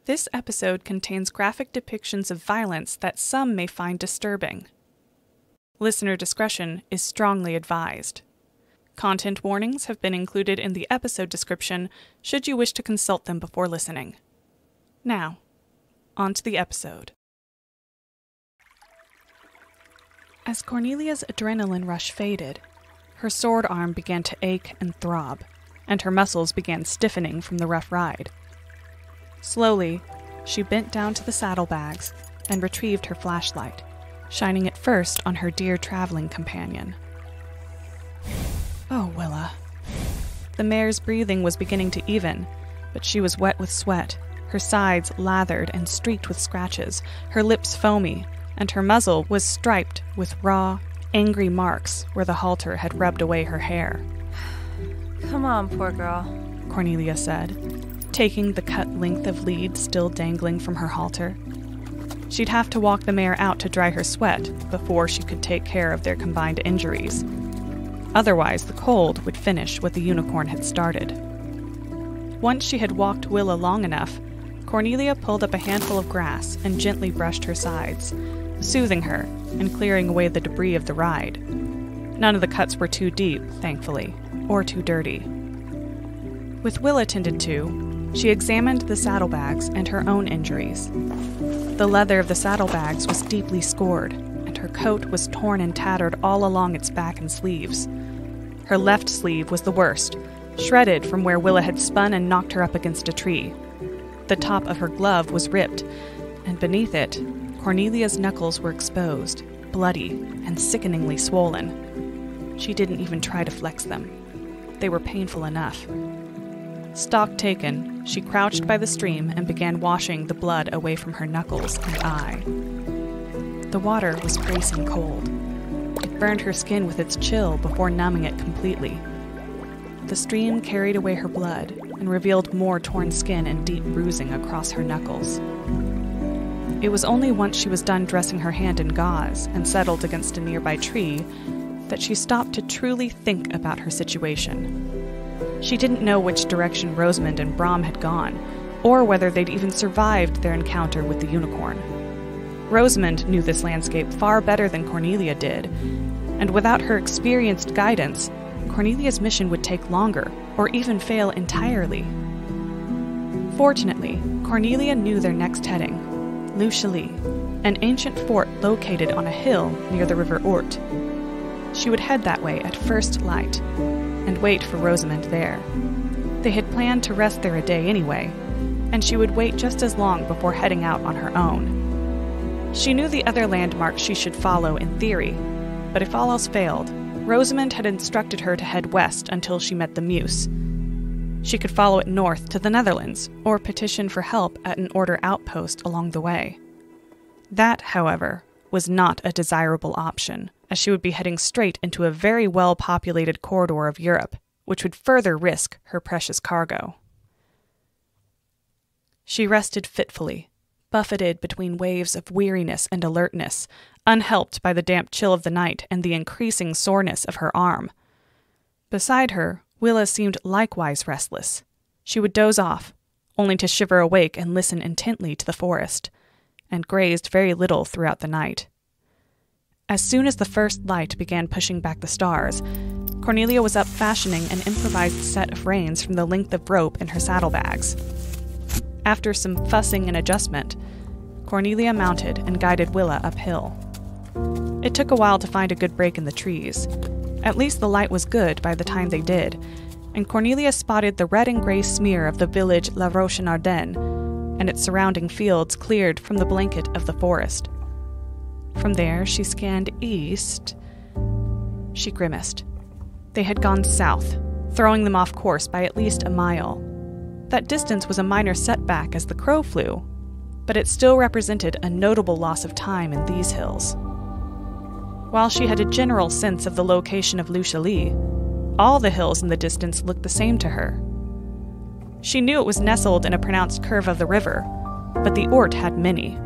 This episode contains graphic depictions of violence that some may find disturbing. Listener discretion is strongly advised. Content warnings have been included in the episode description should you wish to consult them before listening. Now, on to the episode. As Cornelia's adrenaline rush faded, her sword arm began to ache and throb, and her muscles began stiffening from the rough ride. Slowly, she bent down to the saddlebags and retrieved her flashlight, shining it first on her dear traveling companion. Oh, Willa. The mare's breathing was beginning to even, but she was wet with sweat, her sides lathered and streaked with scratches, her lips foamy, and her muzzle was striped with raw, angry marks where the halter had rubbed away her hair. Come on, poor girl, Cornelia said, taking the cut length of lead still dangling from her halter. She'd have to walk the mare out to dry her sweat before she could take care of their combined injuries. Otherwise, the cold would finish what the unicorn had started. Once she had walked Willa long enough, Cornelia pulled up a handful of grass and gently brushed her sides, soothing her and clearing away the debris of the ride. None of the cuts were too deep, thankfully, or too dirty. With Willa tended to, she examined the saddlebags and her own injuries. The leather of the saddlebags was deeply scored, and her coat was torn and tattered all along its back and sleeves. Her left sleeve was the worst, shredded from where Willa had spun and knocked her up against a tree. The top of her glove was ripped, and beneath it, Cornelia's knuckles were exposed, bloody and sickeningly swollen. She didn't even try to flex them. They were painful enough. Stock taken, she crouched by the stream and began washing the blood away from her knuckles and eye. The water was bracing cold. It burned her skin with its chill before numbing it completely. The stream carried away her blood and revealed more torn skin and deep bruising across her knuckles. It was only once she was done dressing her hand in gauze and settled against a nearby tree that she stopped to truly think about her situation. She didn't know which direction Rosamond and Brom had gone, or whether they'd even survived their encounter with the unicorn. Rosamond knew this landscape far better than Cornelia did, and without her experienced guidance, Cornelia's mission would take longer, or even fail entirely. Fortunately, Cornelia knew their next heading, Le Cheslé, an ancient fort located on a hill near the river Ourthe. She would head that way at first light, and wait for Rosamond there. They had planned to rest there a day anyway, and she would wait just as long before heading out on her own. She knew the other landmarks she should follow in theory, but if all else failed, Rosamond had instructed her to head west until she met the Meuse. She could follow it north to the Netherlands, or petition for help at an order outpost along the way. That, however, was not a desirable option, as she would be heading straight into a very well-populated corridor of Europe, which would further risk her precious cargo. She rested fitfully, buffeted between waves of weariness and alertness, unhelped by the damp chill of the night and the increasing soreness of her arm. Beside her, Willa seemed likewise restless. She would doze off, only to shiver awake and listen intently to the forest, and grazed very little throughout the night. As soon as the first light began pushing back the stars, Cornelia was up fashioning an improvised set of reins from the length of rope in her saddlebags. After some fussing and adjustment, Cornelia mounted and guided Willa uphill. It took a while to find a good break in the trees. At least the light was good by the time they did, and Cornelia spotted the red and gray smear of the village La Roche-en-Ardennes and its surrounding fields cleared from the blanket of the forest. From there, she scanned east. She grimaced. They had gone south, throwing them off course by at least a mile. That distance was a minor setback as the crow flew, but it still represented a notable loss of time in these hills. While she had a general sense of the location of Le Cheslé, all the hills in the distance looked the same to her. She knew it was nestled in a pronounced curve of the river, but the Ourthe had many.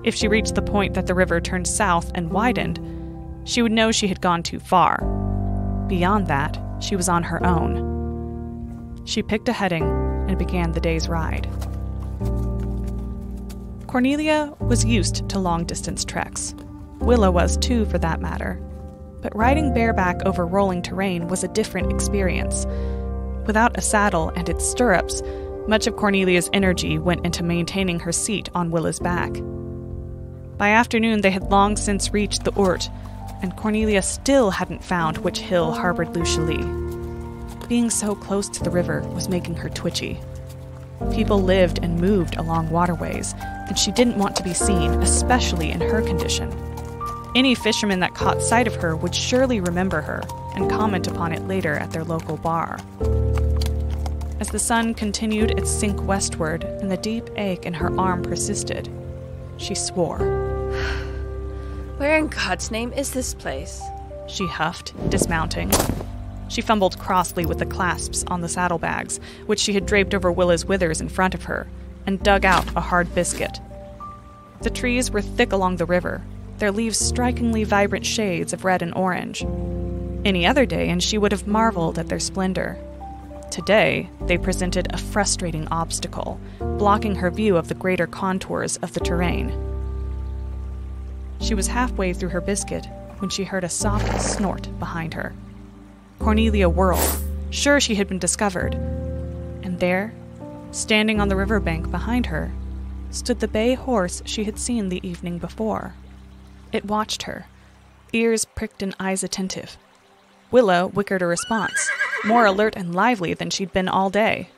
If she reached the point that the river turned south and widened, she would know she had gone too far. Beyond that, she was on her own. She picked a heading and began the day's ride. Cornelia was used to long-distance treks. Willa was too, for that matter. But riding bareback over rolling terrain was a different experience. Without a saddle and its stirrups, much of Cornelia's energy went into maintaining her seat on Willa's back. By afternoon, they had long since reached the Ourt, and Cornelia still hadn't found which hill harbored Luchalie. Being so close to the river was making her twitchy. People lived and moved along waterways, and she didn't want to be seen, especially in her condition. Any fisherman that caught sight of her would surely remember her and comment upon it later at their local bar. As the sun continued its sink westward and the deep ache in her arm persisted, she swore. Where in God's name is this place? She huffed, dismounting. She fumbled crossly with the clasps on the saddlebags, which she had draped over Willa's withers in front of her, and dug out a hard biscuit. The trees were thick along the river, their leaves strikingly vibrant shades of red and orange. Any other day, and she would have marveled at their splendor. Today, they presented a frustrating obstacle, blocking her view of the greater contours of the terrain. She was halfway through her biscuit when she heard a soft snort behind her. Cornelia whirled, sure she had been discovered. And there, standing on the riverbank behind her, stood the bay horse she had seen the evening before. It watched her, ears pricked and eyes attentive. Willa whickered a response, more alert and lively than she'd been all day.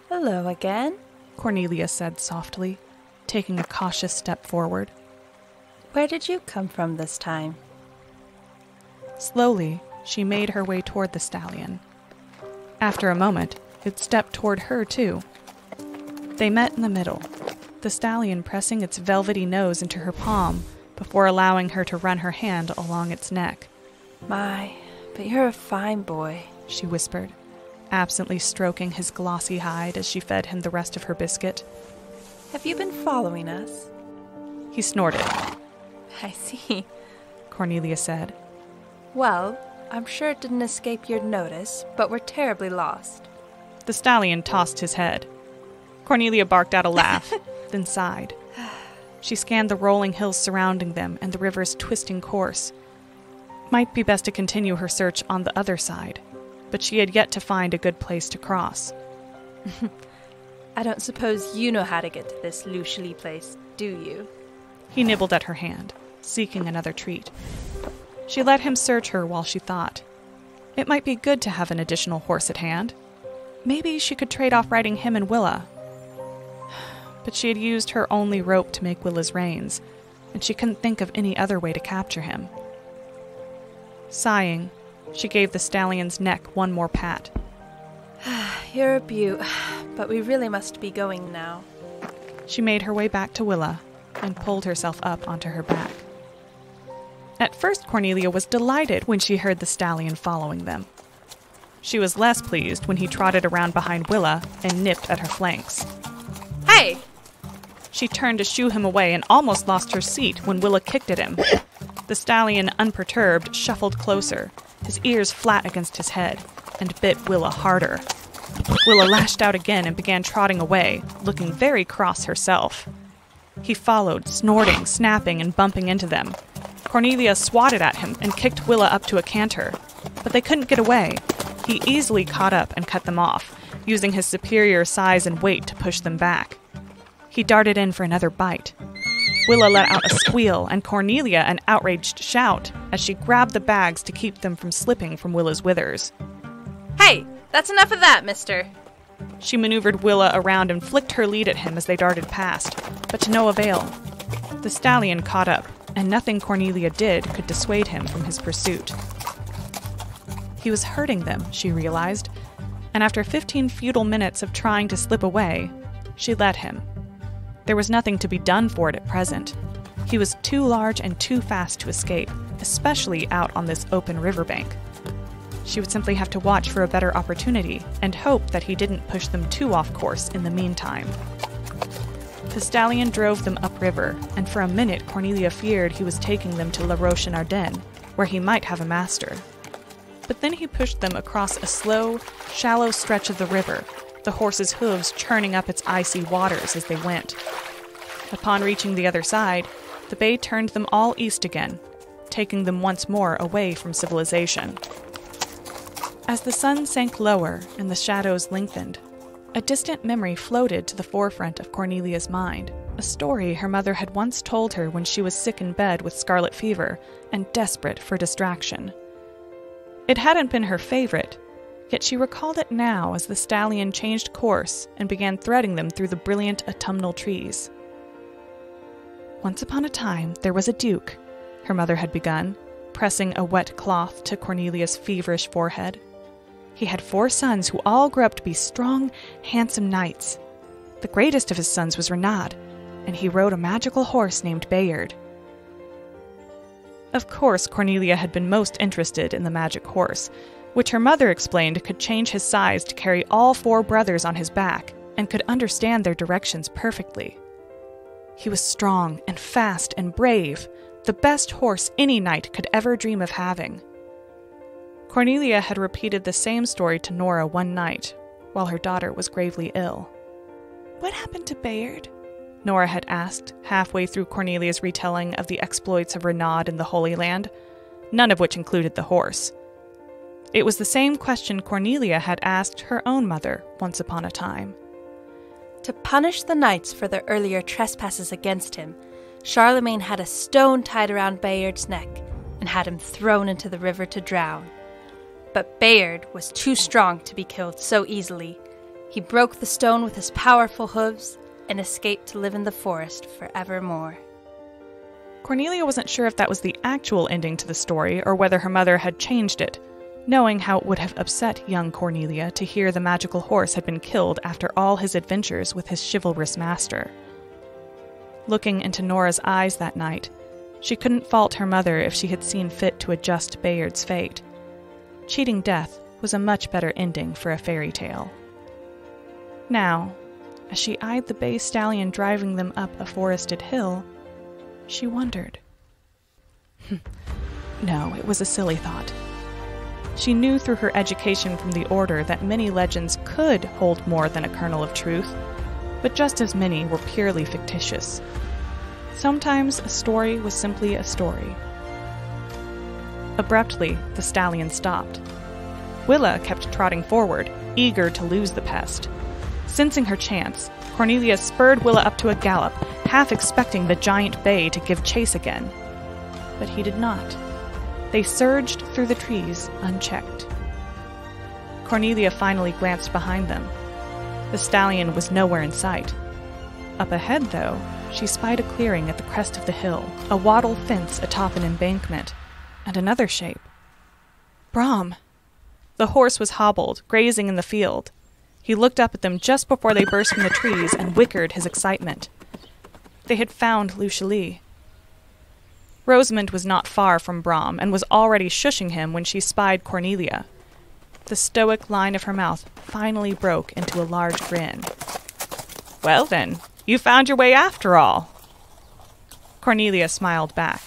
Hello again, Cornelia said softly, taking a cautious step forward. Where did you come from this time? Slowly, she made her way toward the stallion. After a moment, it stepped toward her too. They met in the middle, the stallion pressing its velvety nose into her palm before allowing her to run her hand along its neck. My, but you're a fine boy, she whispered, absently stroking his glossy hide as she fed him the rest of her biscuit. Have you been following us? He snorted. I see, Cornelia said. Well, I'm sure it didn't escape your notice, but we're terribly lost. The stallion tossed his head. Cornelia barked out a laugh, then sighed. She scanned the rolling hills surrounding them and the river's twisting course. Might be best to continue her search on the other side, but she had yet to find a good place to cross. I don't suppose you know how to get to this Luchalie place, do you? He nibbled at her hand, seeking another treat. She let him search her while she thought. It might be good to have an additional horse at hand. Maybe she could trade off riding him and Willa. But she had used her only rope to make Willa's reins, and she couldn't think of any other way to capture him. Sighing, she gave the stallion's neck one more pat. You're a beaut, but we really must be going now. She made her way back to Willa and pulled herself up onto her back. At first, Cornelia was delighted when she heard the stallion following them. She was less pleased when he trotted around behind Willa and nipped at her flanks. Hey! She turned to shoo him away and almost lost her seat when Willa kicked at him. The stallion, unperturbed, shuffled closer, his ears flat against his head, and bit Willa harder. Willa lashed out again and began trotting away, looking very cross herself. He followed, snorting, snapping, and bumping into them. Cornelia swatted at him and kicked Willa up to a canter, but they couldn't get away. He easily caught up and cut them off, using his superior size and weight to push them back. He darted in for another bite. Willa let out a squeal and Cornelia an outraged shout as she grabbed the bags to keep them from slipping from Willa's withers. Hey, that's enough of that, mister. She maneuvered Willa around and flicked her lead at him as they darted past, but to no avail. The stallion caught up, and nothing Cornelia did could dissuade him from his pursuit. He was hurting them, she realized, and after 15 futile minutes of trying to slip away, she let him. There was nothing to be done for it at present. He was too large and too fast to escape, especially out on this open riverbank. She would simply have to watch for a better opportunity and hope that he didn't push them too off course in the meantime. The stallion drove them upriver, and for a minute Cornelia feared he was taking them to La Roche-en-Ardennes, where he might have a master. But then he pushed them across a slow, shallow stretch of the river, the horse's hooves churning up its icy waters as they went. Upon reaching the other side, the bay turned them all east again, taking them once more away from civilization. As the sun sank lower and the shadows lengthened, a distant memory floated to the forefront of Cornelia's mind, a story her mother had once told her when she was sick in bed with scarlet fever and desperate for distraction. It hadn't been her favorite, yet she recalled it now as the stallion changed course and began threading them through the brilliant autumnal trees. Once upon a time, there was a duke, her mother had begun, pressing a wet cloth to Cornelia's feverish forehead. He had 4 sons who all grew up to be strong, handsome knights. The greatest of his sons was Renaud, and he rode a magical horse named Bayard. Of course, Cornelia had been most interested in the magic horse, which her mother explained could change his size to carry all 4 brothers on his back and could understand their directions perfectly. He was strong and fast and brave, the best horse any knight could ever dream of having. Cornelia had repeated the same story to Nora one night, while her daughter was gravely ill. "What happened to Bayard?" Nora had asked, halfway through Cornelia's retelling of the exploits of Renaud in the Holy Land, none of which included the horse. It was the same question Cornelia had asked her own mother once upon a time. To punish the knights for their earlier trespasses against him, Charlemagne had a stone tied around Bayard's neck and had him thrown into the river to drown. But Bayard was too strong to be killed so easily. He broke the stone with his powerful hooves and escaped to live in the forest forevermore. Cornelia wasn't sure if that was the actual ending to the story or whether her mother had changed it, knowing how it would have upset young Cornelia to hear the magical horse had been killed after all his adventures with his chivalrous master. Looking into Nora's eyes that night, she couldn't fault her mother if she had seen fit to adjust Bayard's fate. Cheating death was a much better ending for a fairy tale. Now, as she eyed the bay stallion driving them up a forested hill, she wondered. No, it was a silly thought. She knew through her education from the Order that many legends could hold more than a kernel of truth, but just as many were purely fictitious. Sometimes a story was simply a story. Abruptly, the stallion stopped. Willa kept trotting forward, eager to lose the pest. Sensing her chance, Cornelia spurred Willa up to a gallop, half expecting the giant bay to give chase again. But he did not. They surged through the trees unchecked. Cornelia finally glanced behind them. The stallion was nowhere in sight. Up ahead, though, she spied a clearing at the crest of the hill, a wattle fence atop an embankment, and another shape. Brom! The horse was hobbled, grazing in the field. He looked up at them just before they burst from the trees and whickered his excitement. They had found Luchalie. Rosamond was not far from Brom and was already shushing him when she spied Cornelia. The stoic line of her mouth finally broke into a large grin. "Well then, you found your way after all." Cornelia smiled back.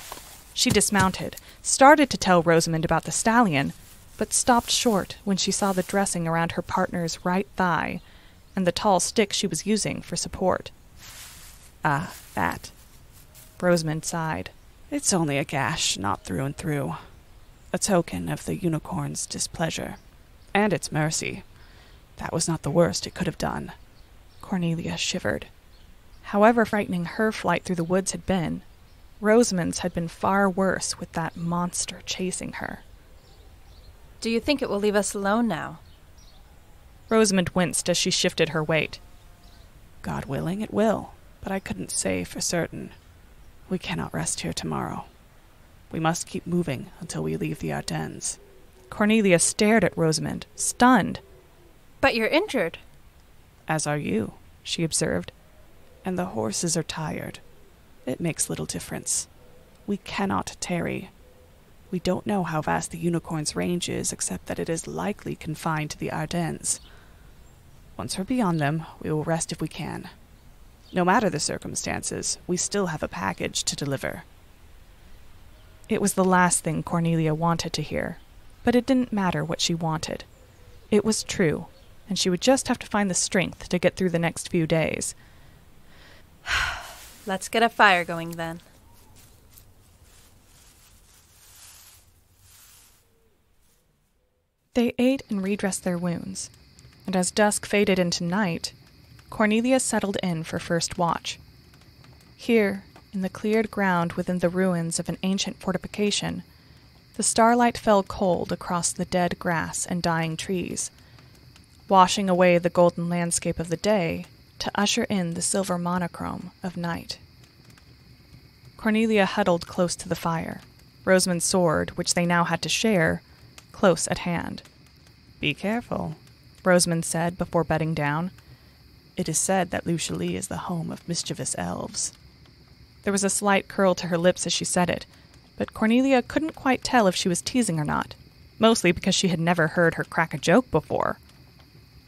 She dismounted, started to tell Rosamond about the stallion, but stopped short when she saw the dressing around her partner's right thigh and the tall stick she was using for support. "Ah, that." Rosamond sighed. "It's only a gash, not through and through. A token of the unicorn's displeasure. And its mercy. That was not the worst it could have done." Cornelia shivered. However frightening her flight through the woods had been, Rosamond's had been far worse with that monster chasing her. Do you think it will leave us alone now? Rosamond winced as she shifted her weight. "God willing, it will, but I couldn't say for certain. We cannot rest here tomorrow. We must keep moving until we leave the Ardennes." Cornelia stared at Rosamond, stunned. "But you're injured." "As are you," she observed. "And the horses are tired. It makes little difference. We cannot tarry. We don't know how vast the unicorn's range is, except that it is likely confined to the Ardennes. Once we're beyond them, we will rest if we can. No matter the circumstances, we still have a package to deliver." It was the last thing Cornelia wanted to hear, but it didn't matter what she wanted. It was true, and she would just have to find the strength to get through the next few days. Let's get a fire going then. They ate and redressed their wounds, and as dusk faded into night, Cornelia settled in for first watch. Here, in the cleared ground within the ruins of an ancient fortification, the starlight fell cold across the dead grass and dying trees, washing away the golden landscape of the day to usher in the silver monochrome of night. Cornelia huddled close to the fire, Rosamond's sword, which they now had to share, close at hand. "Be careful," Rosamond said before bedding down. "It is said that Luchalee is the home of mischievous elves." There was a slight curl to her lips as she said it, but Cornelia couldn't quite tell if she was teasing or not, mostly because she had never heard her crack a joke before.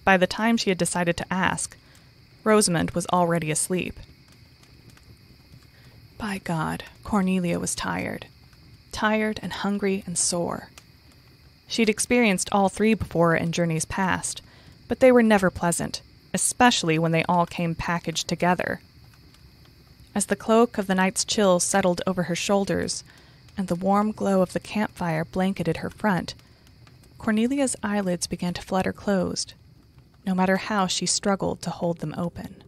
By the time she had decided to ask, Rosamond was already asleep. By God, Cornelia was tired. Tired and hungry and sore. She'd experienced all three before in journeys past, but they were never pleasant, especially when they all came packaged together. As the cloak of the night's chill settled over her shoulders, and the warm glow of the campfire blanketed her front, Cornelia's eyelids began to flutter closed, no matter how she struggled to hold them open.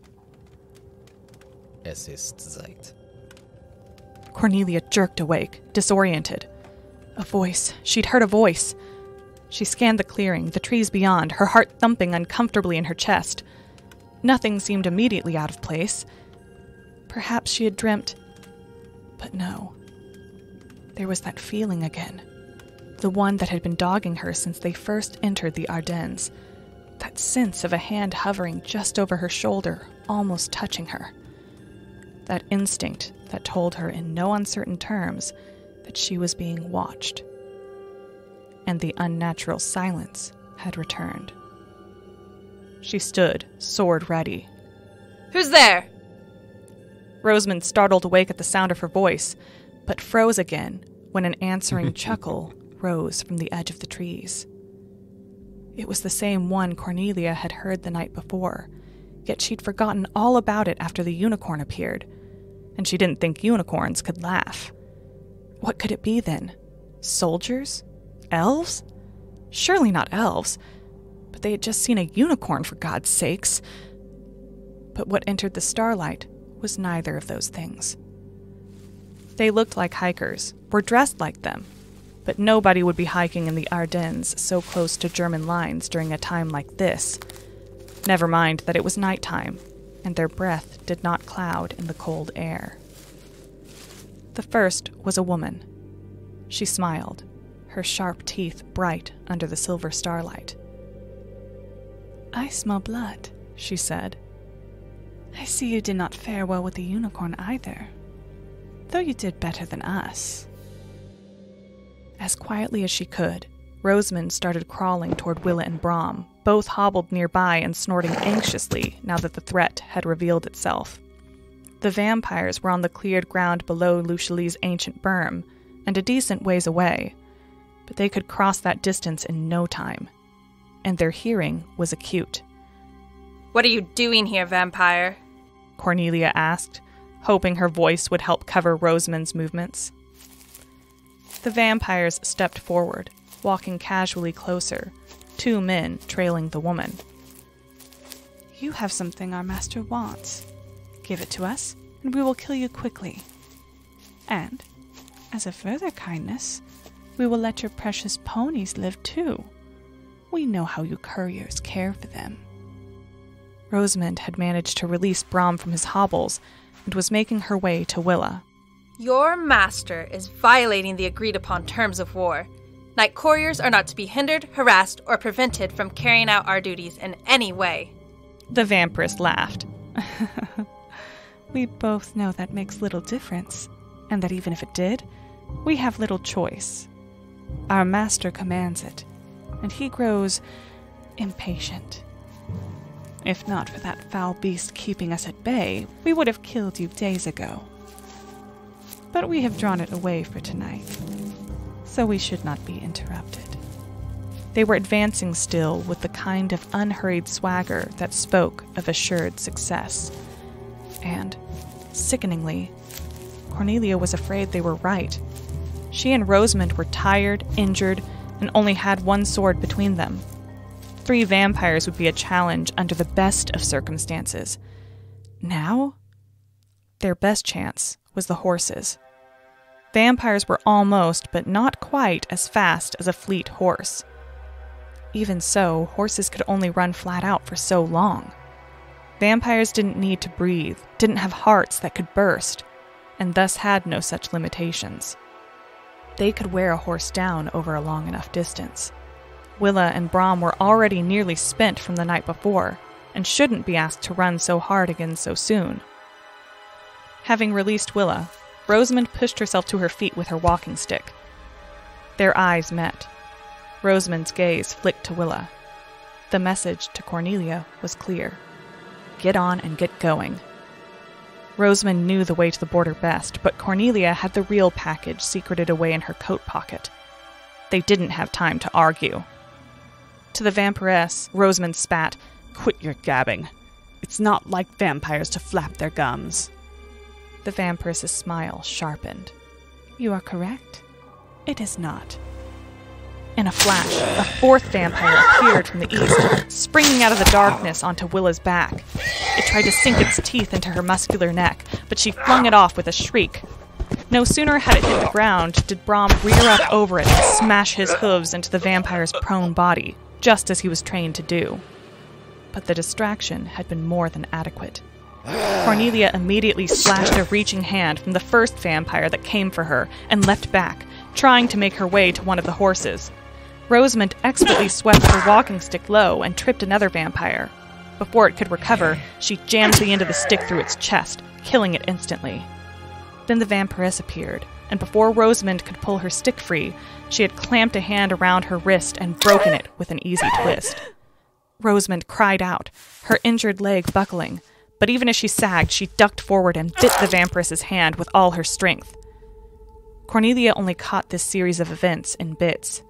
Es ist Zeit. Cornelia jerked awake, disoriented. A voice. She'd heard a voice. She scanned the clearing, the trees beyond, her heart thumping uncomfortably in her chest. Nothing seemed immediately out of place. Perhaps she had dreamt... But no. There was that feeling again. The one that had been dogging her since they first entered the Ardennes. That sense of a hand hovering just over her shoulder, almost touching her. That instinct that told her in no uncertain terms that she was being watched. And the unnatural silence had returned. She stood, sword ready. "Who's there?" Rosamond startled awake at the sound of her voice, but froze again when an answering chuckle rose from the edge of the trees. It was the same one Cornelia had heard the night before, yet she'd forgotten all about it after the unicorn appeared, and she didn't think unicorns could laugh. What could it be then? Soldiers? Elves? Surely not elves, but they had just seen a unicorn, for God's sakes. But what entered the starlight was neither of those things. They looked like hikers, were dressed like them, but nobody would be hiking in the Ardennes so close to German lines during a time like this. Never mind that it was nighttime, and their breath did not cloud in the cold air. The first was a woman. She smiled, her sharp teeth bright under the silver starlight. "I smell blood," she said. "I see you did not fare well with the unicorn either, though you did better than us." As quietly as she could, Rosamond started crawling toward Willa and Brom, both hobbled nearby and snorting anxiously now that the threat had revealed itself. The vampires were on the cleared ground below Luchalee's ancient berm, and a decent ways away, but they could cross that distance in no time, and their hearing was acute. "What are you doing here, vampire?" Cornelia asked, hoping her voice would help cover Rosamond's movements. The vampires stepped forward, walking casually closer, 2 men trailing the woman. "You have something our master wants. Give it to us, and we will kill you quickly. And, as a further kindness, we will let your precious ponies live too. We know how you couriers care for them." Rosamond had managed to release Brom from his hobbles and was making her way to Willa. "Your master is violating the agreed-upon terms of war. Night couriers are not to be hindered, harassed, or prevented from carrying out our duties in any way." The vampiress laughed. "We both know that makes little difference, and that even if it did, we have little choice. Our master commands it, and he grows impatient. If not for that foul beast keeping us at bay, we would have killed you days ago. But we have drawn it away for tonight, so we should not be interrupted." They were advancing still with the kind of unhurried swagger that spoke of assured success. And, sickeningly, Cornelia was afraid they were right. She and Rosamond were tired, injured, and only had one sword between them. 3 vampires would be a challenge under the best of circumstances. Now, their best chance was the horses. Vampires were almost, but not quite, as fast as a fleet horse. Even so, horses could only run flat out for so long. Vampires didn't need to breathe, didn't have hearts that could burst, and thus had no such limitations. They could wear a horse down over a long enough distance. Willa and Brom were already nearly spent from the night before, and shouldn't be asked to run so hard again so soon. Having released Willa, Rosamond pushed herself to her feet with her walking stick. Their eyes met. Rosamond's gaze flicked to Willa. The message to Cornelia was clear. Get on and get going. Rosamond knew the way to the border best, but Cornelia had the real package secreted away in her coat pocket. They didn't have time to argue. To the vampiress, Rosamond spat, "Quit your gabbing. It's not like vampires to flap their gums." The vampiress's smile sharpened. "You are correct. It is not." In a flash, a 4th vampire appeared from the east, springing out of the darkness onto Willa's back. It tried to sink its teeth into her muscular neck, but she flung it off with a shriek. No sooner had it hit the ground did Brom rear up over it and smash his hooves into the vampire's prone body, just as he was trained to do. But the distraction had been more than adequate. Cornelia immediately slashed a reaching hand from the first vampire that came for her and leapt back, trying to make her way to one of the horses. Rosamond expertly swept her walking stick low and tripped another vampire. Before it could recover, she jammed the end of the stick through its chest, killing it instantly. Then the vampiress appeared, and before Rosamond could pull her stick free, she had clamped a hand around her wrist and broken it with an easy twist. Rosamond cried out, her injured leg buckling, but even as she sagged, she ducked forward and bit the vampiress's hand with all her strength. Cornelia only caught this series of events in bits.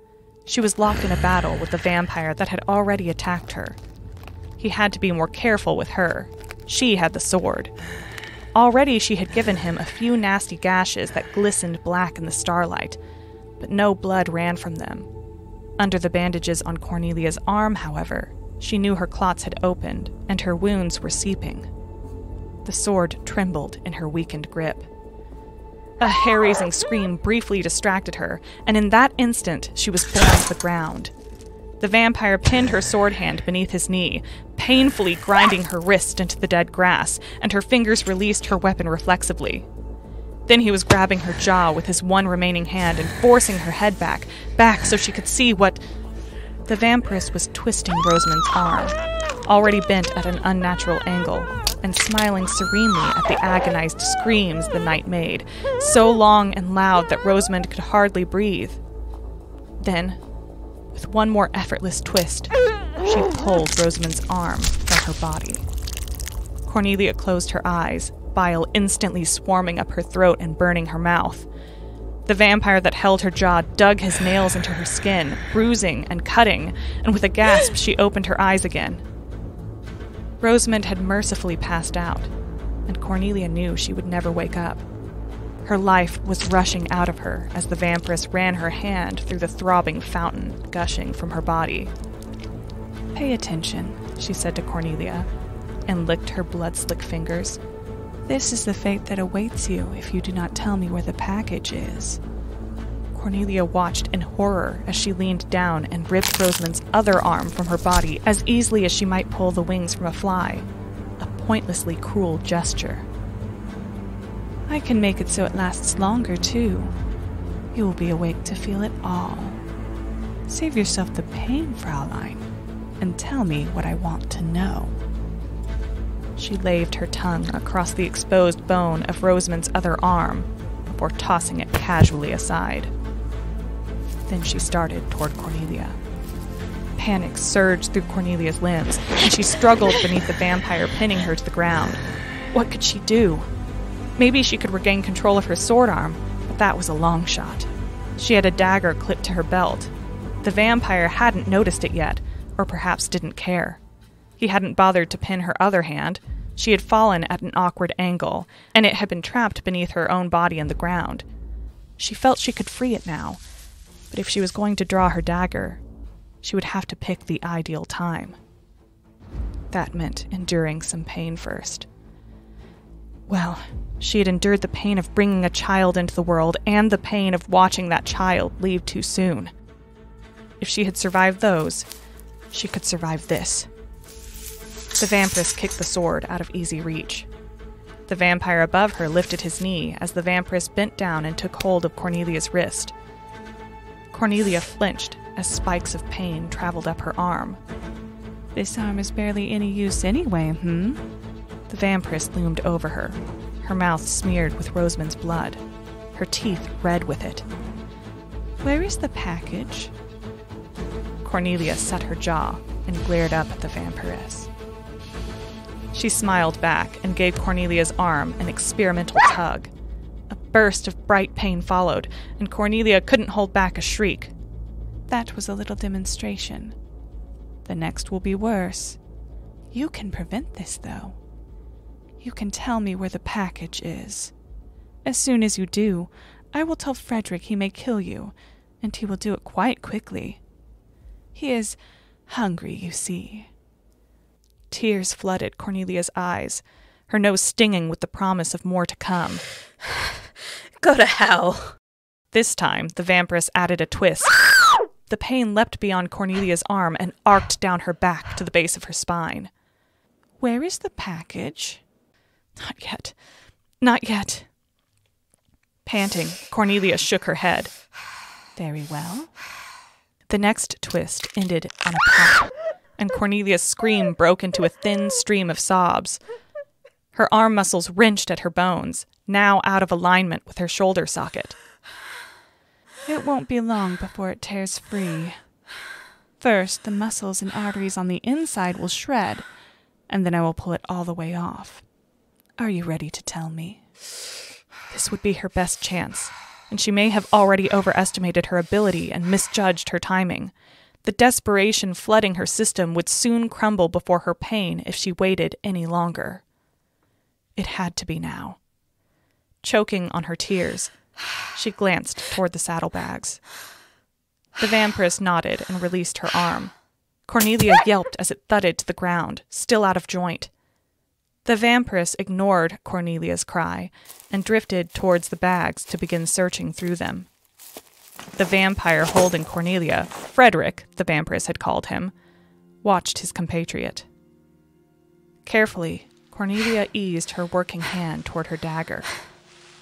She was locked in a battle with the vampire that had already attacked her. He had to be more careful with her. She had the sword. Already she had given him a few nasty gashes that glistened black in the starlight, but no blood ran from them. Under the bandages on Cornelia's arm, however, she knew her clots had opened, and her wounds were seeping. The sword trembled in her weakened grip. A hair-raising scream briefly distracted her, and in that instant she was borne to the ground. The vampire pinned her sword hand beneath his knee, painfully grinding her wrist into the dead grass, and her fingers released her weapon reflexively. Then he was grabbing her jaw with his one remaining hand and forcing her head back so she could see what... The vampiress was twisting Rosamond's arm, already bent at an unnatural angle, and smiling serenely at the agonized screams the night made, so long and loud that Rosamond could hardly breathe. Then, with one more effortless twist, she pulled Rosamond's arm from her body. Cornelia closed her eyes, bile instantly swarming up her throat and burning her mouth. The vampire that held her jaw dug his nails into her skin, bruising and cutting, and with a gasp she opened her eyes again. Rosamond had mercifully passed out, and Cornelia knew she would never wake up. Her life was rushing out of her as the vampiress ran her hand through the throbbing fountain gushing from her body. "Pay attention," she said to Cornelia, and licked her blood-slick fingers. "This is the fate that awaits you if you do not tell me where the package is." Cornelia watched in horror as she leaned down and ripped Rosamond's other arm from her body as easily as she might pull the wings from a fly, a pointlessly cruel gesture. "I can make it so it lasts longer, too. You will be awake to feel it all. Save yourself the pain, Fraulein, and tell me what I want to know." She laved her tongue across the exposed bone of Rosamond's other arm before tossing it casually aside. Then she started toward Cornelia. Panic surged through Cornelia's limbs, and she struggled beneath the vampire pinning her to the ground. What could she do? Maybe she could regain control of her sword arm, but that was a long shot. She had a dagger clipped to her belt. The vampire hadn't noticed it yet, or perhaps didn't care. He hadn't bothered to pin her other hand, She had fallen at an awkward angle, and it had been trapped beneath her own body in the ground. She felt she could free it now, but if she was going to draw her dagger, she would have to pick the ideal time. That meant enduring some pain first. Well, she had endured the pain of bringing a child into the world and the pain of watching that child leave too soon. If she had survived those, she could survive this. The vampiress kicked the sword out of easy reach. The vampire above her lifted his knee as the vampiress bent down and took hold of Cornelia's wrist. Cornelia flinched as spikes of pain traveled up her arm. This arm is barely any use anyway, The vampiress loomed over her, her mouth smeared with Rosamund's blood, her teeth red with it. Where is the package? Cornelia set her jaw and glared up at the vampiress. She smiled back and gave Cornelia's arm an experimental tug. A burst of bright pain followed, and Cornelia couldn't hold back a shriek. That was a little demonstration. The next will be worse. You can prevent this, though. You can tell me where the package is. As soon as you do, I will tell Frederick he may kill you, and he will do it quite quickly. He is hungry, you see. Tears flooded Cornelia's eyes, her nose stinging with the promise of more to come. Go to hell. This time, the vampiress added a twist. The pain leapt beyond Cornelia's arm and arced down her back to the base of her spine. Where is the package? Not yet. Not yet. Panting, Cornelia shook her head. Very well. The next twist ended on a pop, and Cornelia's scream broke into a thin stream of sobs. Her arm muscles wrenched at her bones, now out of alignment with her shoulder socket. It won't be long before it tears free. First, the muscles and arteries on the inside will shred, and then I will pull it all the way off. Are you ready to tell me? This would be her best chance, and she may have already overestimated her ability and misjudged her timing. The desperation flooding her system would soon crumble before her pain if she waited any longer. It had to be now. Choking on her tears, she glanced toward the saddlebags. The vampiress nodded and released her arm. Cornelia yelped as it thudded to the ground, still out of joint. The vampiress ignored Cornelia's cry and drifted towards the bags to begin searching through them. The vampire holding Cornelia, Frederick, the vampiress had called him, watched his compatriot. Carefully, Cornelia eased her working hand toward her dagger.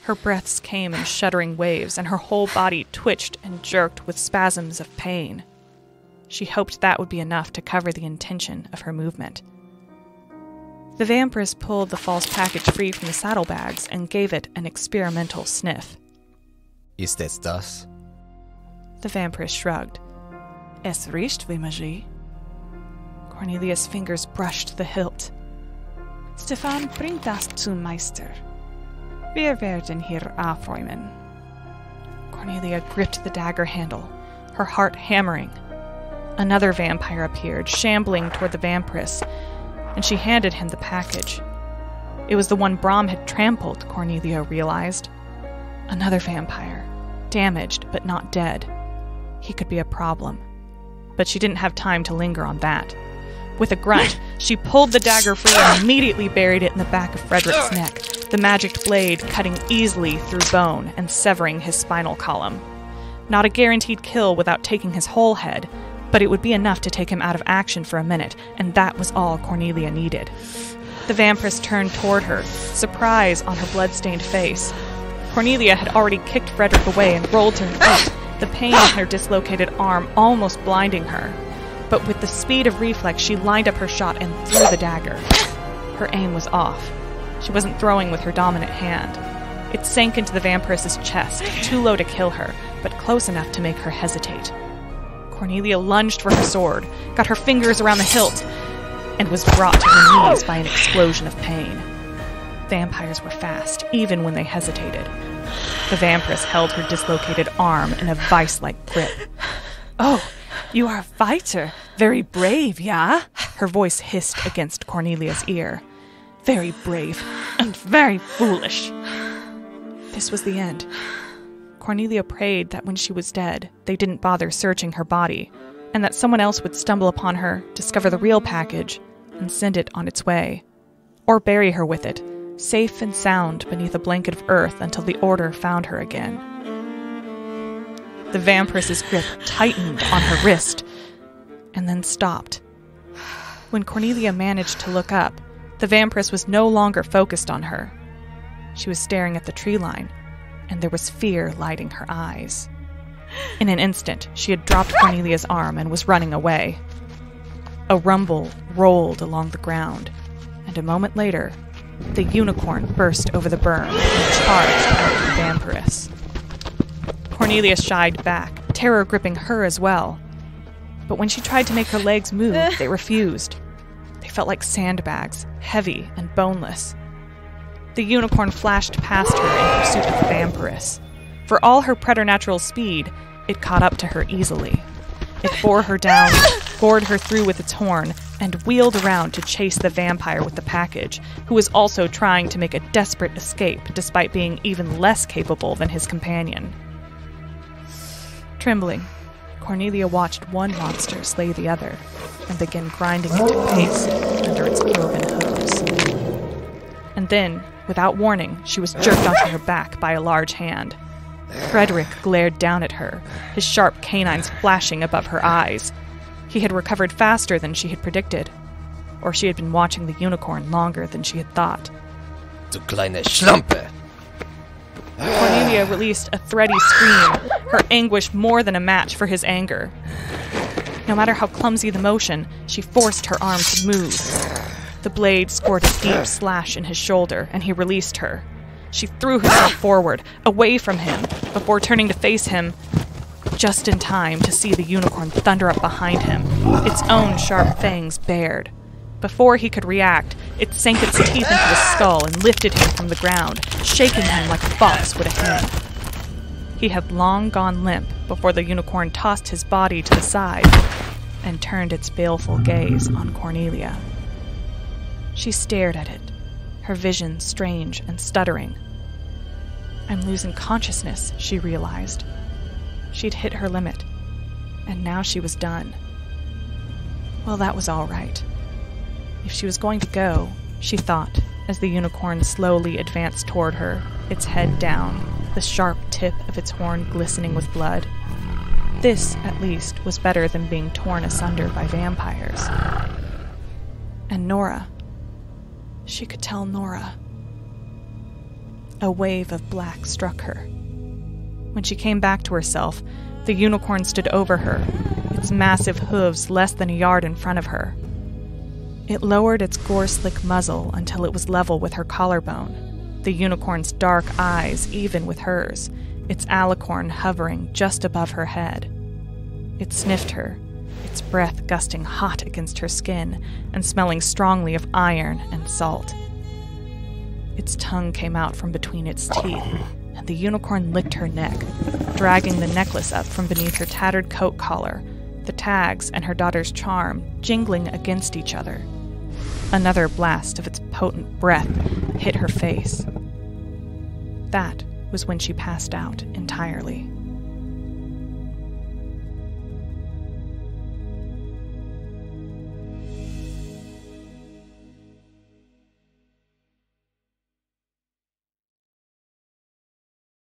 Her breaths came in shuddering waves, and her whole body twitched and jerked with spasms of pain. She hoped that would be enough to cover the intention of her movement. The vampiress pulled the false package free from the saddlebags and gave it an experimental sniff. Ist es das? The vampiress shrugged. Es riecht wie Magie. Cornelia's fingers brushed the hilt. Stefan, bring das zum Meister. Wir werden hier aufräumen. Cornelia gripped the dagger handle, her heart hammering. Another vampire appeared, shambling toward the vampiress, and she handed him the package. It was the one Brom had trampled, Cornelia realized. Another vampire, damaged but not dead. He could be a problem. But she didn't have time to linger on that. With a grunt, she pulled the dagger free and immediately buried it in the back of Frederick's neck, the magic blade cutting easily through bone and severing his spinal column. Not a guaranteed kill without taking his whole head, but it would be enough to take him out of action for a minute, and that was all Cornelia needed. The vampiress turned toward her, surprise on her blood-stained face. Cornelia had already kicked Frederick away and rolled to her feet, the pain in her dislocated arm almost blinding her. But with the speed of reflex, she lined up her shot and threw the dagger. Her aim was off. She wasn't throwing with her dominant hand. It sank into the vampiress's chest, too low to kill her, but close enough to make her hesitate. Cornelia lunged for her sword, got her fingers around the hilt, and was brought to her knees by an explosion of pain. Vampires were fast, even when they hesitated. The vampiress held her dislocated arm in a vice-like grip. Oh, you are a fighter. Very brave, yeah? Her voice hissed against Cornelia's ear. Very brave and very foolish. This was the end. Cornelia prayed that when she was dead, they didn't bother searching her body, and that someone else would stumble upon her, discover the real package, and send it on its way. Or bury her with it, safe and sound beneath a blanket of earth until the Order found her again. The vampiress's grip tightened on her wrist, and then stopped. When Cornelia managed to look up, the vampiress was no longer focused on her. She was staring at the tree line, and there was fear lighting her eyes. In an instant, she had dropped Cornelia's arm and was running away. A rumble rolled along the ground, and a moment later, the unicorn burst over the berm and charged at the vampiress. Cornelia shied back, terror gripping her as well. But when she tried to make her legs move, they refused. They felt like sandbags, heavy and boneless. The unicorn flashed past her in pursuit of the vampiress. For all her preternatural speed, it caught up to her easily. It bore her down, gored her through with its horn, and wheeled around to chase the vampire with the package, who was also trying to make a desperate escape despite being even less capable than his companion. Trembling, Cornelia watched one monster slay the other and begin grinding into paste under its cloven hooves. And then, without warning, she was jerked onto her back by a large hand. Frederick glared down at her, his sharp canines flashing above her eyes. He had recovered faster than she had predicted, or she had been watching the unicorn longer than she had thought. Du kleine Schlampe! Cornelia released a thready scream, her anguish more than a match for his anger. No matter how clumsy the motion, she forced her arm to move. The blade scored a deep slash in his shoulder, and he released her. She threw herself forward, away from him, before turning to face him, just in time to see the unicorn thunder up behind him, its own sharp fangs bared. Before he could react, it sank its teeth into his skull and lifted him from the ground, shaking him like a fox would a hen. He had long gone limp before the unicorn tossed his body to the side and turned its baleful gaze on Cornelia. She stared at it, her vision strange and stuttering. I'm losing consciousness, she realized. She'd hit her limit, and now she was done. Well, that was all right. If she was going to go, she thought, as the unicorn slowly advanced toward her, its head down, the sharp tip of its horn glistening with blood. This, at least, was better than being torn asunder by vampires. And Nora. She could tell Nora. A wave of black struck her. When she came back to herself, the unicorn stood over her, its massive hooves less than a yard in front of her. It lowered its gore-slick muzzle until it was level with her collarbone, the unicorn's dark eyes even with hers, its alicorn hovering just above her head. It sniffed her, its breath gusting hot against her skin and smelling strongly of iron and salt. Its tongue came out from between its teeth, and the unicorn licked her neck, dragging the necklace up from beneath her tattered coat collar, the tags and her daughter's charm jingling against each other. Another blast of its potent breath hit her face. That was when she passed out entirely.